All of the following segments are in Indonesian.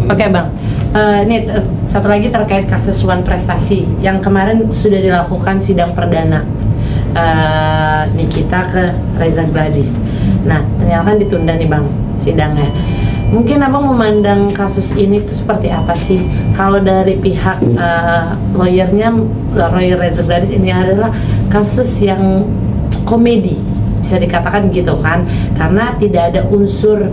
Oke Bang, ini satu lagi terkait kasus Wan Prestasi yang kemarin sudah dilakukan sidang perdana Nikita ke Reza Gladys. Nah, ternyata kan ditunda nih Bang sidangnya. Mungkin Abang memandang kasus ini tuh seperti apa sih? Kalau dari pihak lawyer Reza Gladys, ini adalah kasus yang komedi, bisa dikatakan gitu kan, karena tidak ada unsur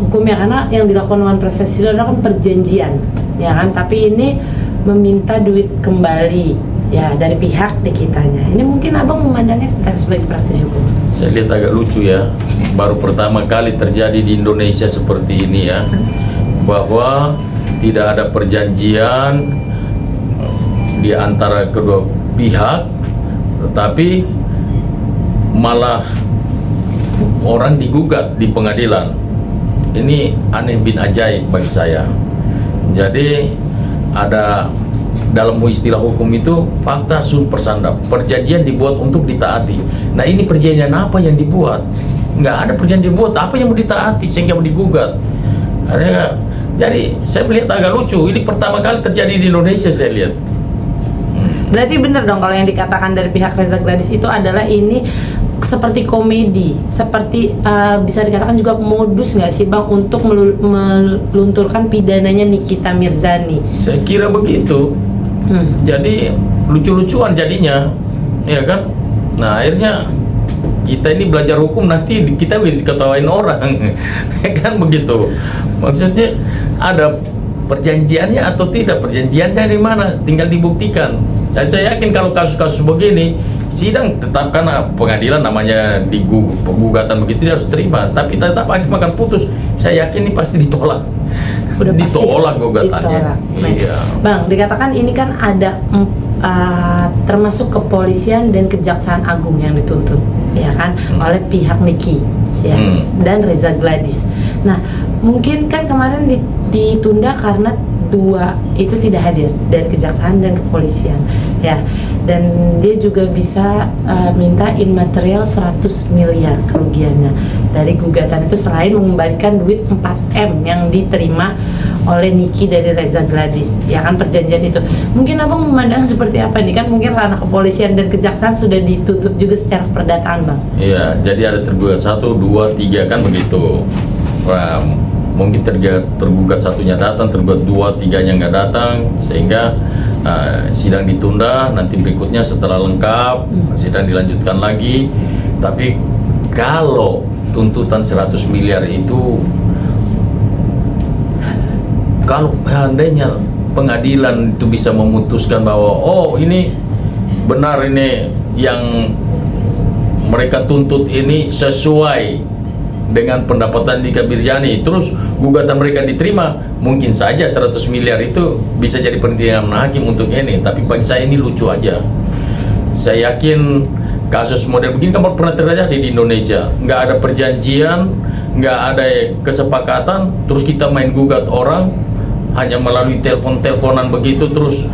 hukumnya, karena yang dilakukan Wan Prestasi itu adalah kan perjanjian, ya kan? Tapi ini meminta duit kembali ya dari pihak Nikitanya. Ini mungkin Abang memandangnya sebagai praktisi hukum. Saya lihat agak lucu ya, baru pertama kali terjadi di Indonesia seperti ini ya, bahwa tidak ada perjanjian di antara kedua pihak, tetapi malah orang digugat di pengadilan. Ini aneh bin ajaib bagi saya. Jadi ada dalam istilah hukum itu fakta sun persandap, perjanjian dibuat untuk ditaati. Nah, ini perjanjian apa yang dibuat? Nggak ada perjanjian buat apa yang mau ditaati sehingga mau digugat. Jadi saya melihat agak lucu. Ini pertama kali terjadi di Indonesia, saya lihat. Berarti benar dong kalau yang dikatakan dari pihak Reza Gladys itu adalah ini seperti komedi, seperti bisa dikatakan juga modus nggak sih Bang untuk melunturkan pidananya Nikita Mirzani? Saya kira begitu. Jadi lucu-lucuan jadinya, ya kan? Nah, akhirnya kita ini belajar hukum, nanti kita diketawain orang, kan begitu. Maksudnya ada perjanjiannya atau tidak, perjanjiannya dari mana, tinggal dibuktikan. Dan saya yakin kalau kasus-kasus begini, sidang tetap, karena pengadilan namanya gugatan begitu dia harus terima, tapi tetap hakim akan putus. Saya yakin ini pasti ditolak. Udah ditolak gugatannya. Iya. Bang, dikatakan ini kan ada termasuk kepolisian dan kejaksaan agung yang dituntut, ya kan, oleh pihak Niki, ya, dan Reza Gladys. Nah, mungkin kan kemarin ditunda karena dua itu tidak hadir dari kejaksaan dan kepolisian, ya, dan dia juga bisa minta immaterial 100 miliar kerugiannya dari gugatan itu, selain mengembalikan duit 4M yang diterima oleh Niki dari Reza Gladys, ya kan, perjanjian itu. Mungkin Abang memandang seperti apa nih, kan mungkin ranah kepolisian dan kejaksaan sudah ditutup juga secara perdataan Bang. Iya, jadi ada tergugat 1, 2, 3 kan begitu. Mungkin tergugat satunya datang, tergugat 2, 3-nya nggak datang, sehingga sidang ditunda. Nanti berikutnya setelah lengkap sidang dilanjutkan lagi. Tapi kalau tuntutan 100 miliar itu, kalau seandainya pengadilan itu bisa memutuskan bahwa oh ini benar, ini yang mereka tuntut ini sesuai dengan pendapatan Nikita Mirzani, terus gugatan mereka diterima, mungkin saja 100 miliar itu bisa jadi pertimbangan hakim untuk ini. Tapi bagi saya ini lucu aja. Saya yakin kasus model begini kan pernah terjadi di Indonesia. Nggak ada perjanjian, nggak ada kesepakatan, terus kita main gugat orang hanya melalui telepon-teleponan begitu, terus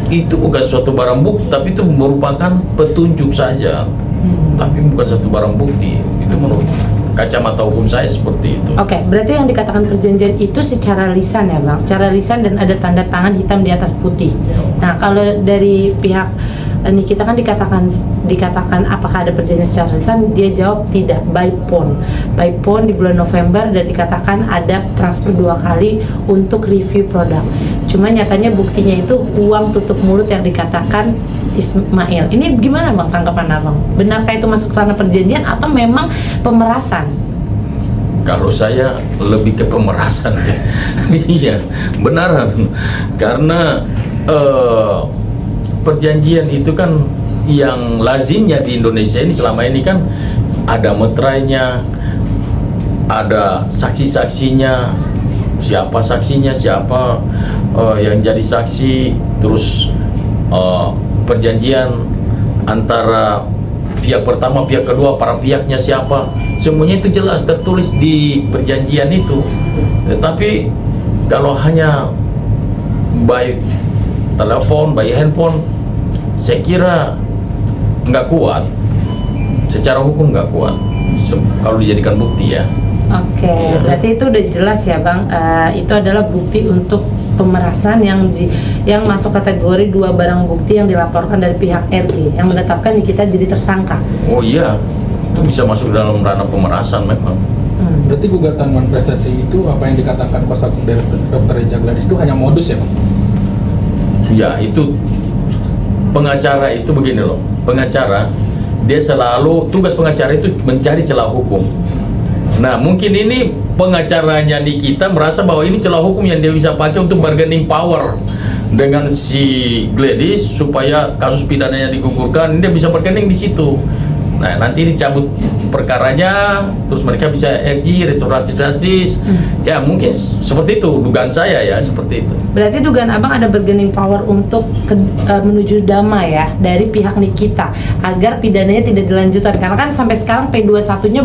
itu bukan suatu barang bukti, tapi itu merupakan petunjuk saja, tapi bukan satu barang bukti. Itu menurut kacamata hukum saya seperti itu. Oke, berarti yang dikatakan perjanjian itu secara lisan ya Bang, secara lisan dan ada tanda tangan hitam di atas putih. Nah, kalau dari pihak Nikita kan dikatakan apakah ada perjanjian secara lisan, dia jawab tidak, by phone di bulan November, dan dikatakan ada transfer 2 kali untuk review produk. Cuma nyatanya buktinya itu uang tutup mulut yang dikatakan Ismail. Ini gimana Bang tanggapan Abang? Benarkah itu masuk ranah perjanjian atau memang pemerasan? Kalau saya lebih ke pemerasan. Iya, benar. Karena perjanjian itu kan yang lazimnya di Indonesia ini selama ini kan ada meterainya, ada saksi-saksinya, siapa saksinya, siapa yang jadi saksi, terus perjanjian antara pihak pertama, pihak kedua, para pihaknya siapa, semuanya itu jelas tertulis di perjanjian itu. Tetapi kalau hanya by telepon, by handphone, saya kira nggak kuat, secara hukum nggak kuat kalau dijadikan bukti ya. Oke, berarti itu udah jelas ya Bang. Itu adalah bukti untuk pemerasan yang masuk kategori 2 barang bukti yang dilaporkan dari pihak RG yang menetapkan Nikita jadi tersangka. Oh iya, itu bisa masuk dalam ranah pemerasan memang. Berarti gugatan manifestasi itu apa yang dikatakan kuasa hukum dari Dr. Reza Gladys itu hanya modus ya Bang? Ya itu pengacara itu begini loh, pengacara dia selalu tugas pengacara itu mencari celah hukum. Nah mungkin ini pengacaranya Nikita merasa bahwa ini celah hukum yang dia bisa pakai untuk bargaining power dengan si Gladys supaya kasus pidananya digugurkan, dia bisa bargaining di situ. Nah nanti dicabut perkaranya, terus mereka bisa RG, restoratif, ya mungkin seperti itu dugaan saya ya, seperti itu. Berarti dugaan Abang ada bargaining power untuk menuju damai ya dari pihak Nikita agar pidananya tidak dilanjutkan, karena kan sampai sekarang P21-nya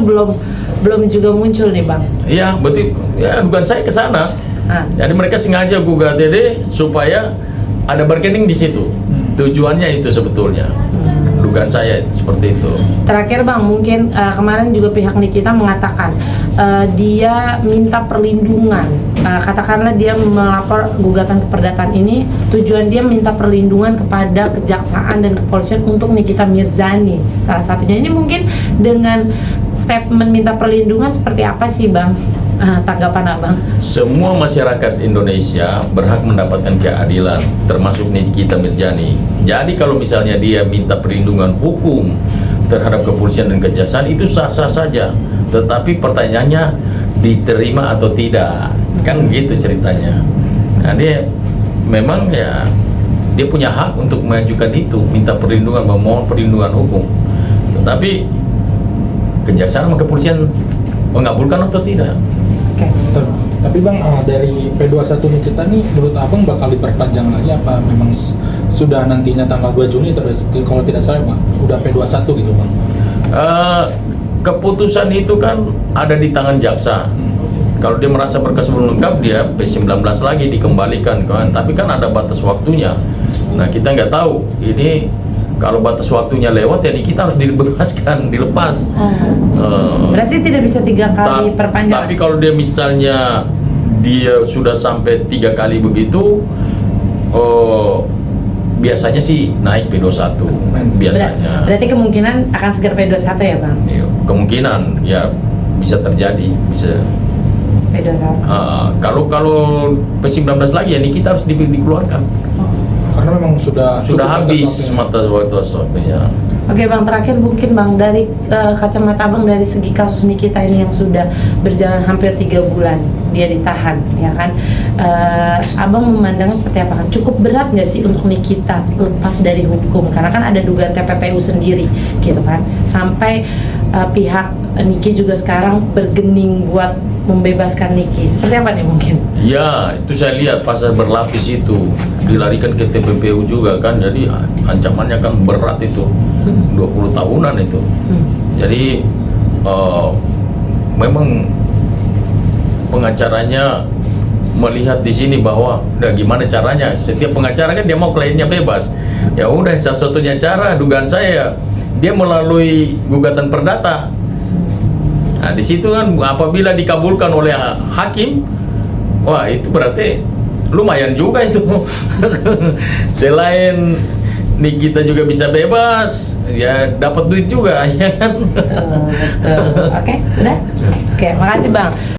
belum juga muncul nih Bang. Iya, berarti ya dugaan saya ke sana. Jadi mereka sengaja gugat DD supaya ada bargaining di situ. Tujuannya itu sebetulnya. Dugaan saya seperti itu. Terakhir Bang, mungkin kemarin juga pihak Nikita mengatakan dia minta perlindungan. Katakanlah dia melapor gugatan keperdataan ini, tujuan dia minta perlindungan kepada kejaksaan dan kepolisian untuk Nikita Mirzani. Salah satunya ini mungkin dengan statement minta perlindungan seperti apa sih Bang? Tanggapan Abang? Semua masyarakat Indonesia berhak mendapatkan keadilan, termasuk Nikita Mirzani. Jadi kalau misalnya dia minta perlindungan hukum terhadap kepolisian dan kejaksaan itu sah-sah saja. Tetapi pertanyaannya diterima atau tidak, kan gitu ceritanya. Nah dia memang ya dia punya hak untuk mengajukan itu, minta perlindungan, memohon perlindungan hukum. Tetapi kejaksaan sama kepolisian mengabulkan atau tidak. Oke. Tapi Bang, dari P21 Nikita nih menurut Abang bakal diperpanjang lagi apa memang sudah nantinya tanggal 2 Juni terus kalau tidak salah Bang, udah P21 gitu Bang? Keputusan itu kan ada di tangan jaksa. Kalau dia merasa berkas belum lengkap, dia P19 lagi dikembalikan kan. Tapi kan ada batas waktunya. Nah kita nggak tahu ini kalau batas waktunya lewat ya kita harus dibebaskan, dilepas. Berarti tidak bisa 3 kali perpanjangan. Tapi kalau dia misalnya dia sudah sampai 3 kali begitu, biasanya sih naik P21 biasanya. Berarti kemungkinan akan segera P21 ya Bang? Iya, kemungkinan ya bisa terjadi, bisa. P21. Kalau P19 lagi ya ini kita harus dikeluarkan. Karena memang sudah Habis mata waktunya. Oke Bang, terakhir mungkin Bang dari kacamata Abang dari segi kasus Nikita ini yang sudah berjalan hampir 3 bulan dia ditahan, ya kan? Abang memandangnya seperti apa kan? Cukup berat nggak sih untuk Nikita lepas dari hukum? Karena kan ada dugaan TPPU sendiri, gitu kan? Sampai pihak Niki juga sekarang bergening buat membebaskan Niki. Seperti apa nih mungkin? Ya, itu saya lihat pasal berlapis itu dilarikan ke TPPU juga kan, jadi ancamannya kan berat itu, 20 tahunan itu. Jadi memang pengacaranya melihat di sini bahwa udah gimana caranya, setiap pengacara kan dia mau kliennya bebas. Ya udah satu-satunya cara dugaan saya dia melalui gugatan perdata. Nah, di situ kan apabila dikabulkan oleh hakim, wah itu berarti lumayan juga itu. Selain Nikita juga bisa bebas, ya dapat duit juga, ya kan? Betul. Oke, udah? Oke, makasih Bang.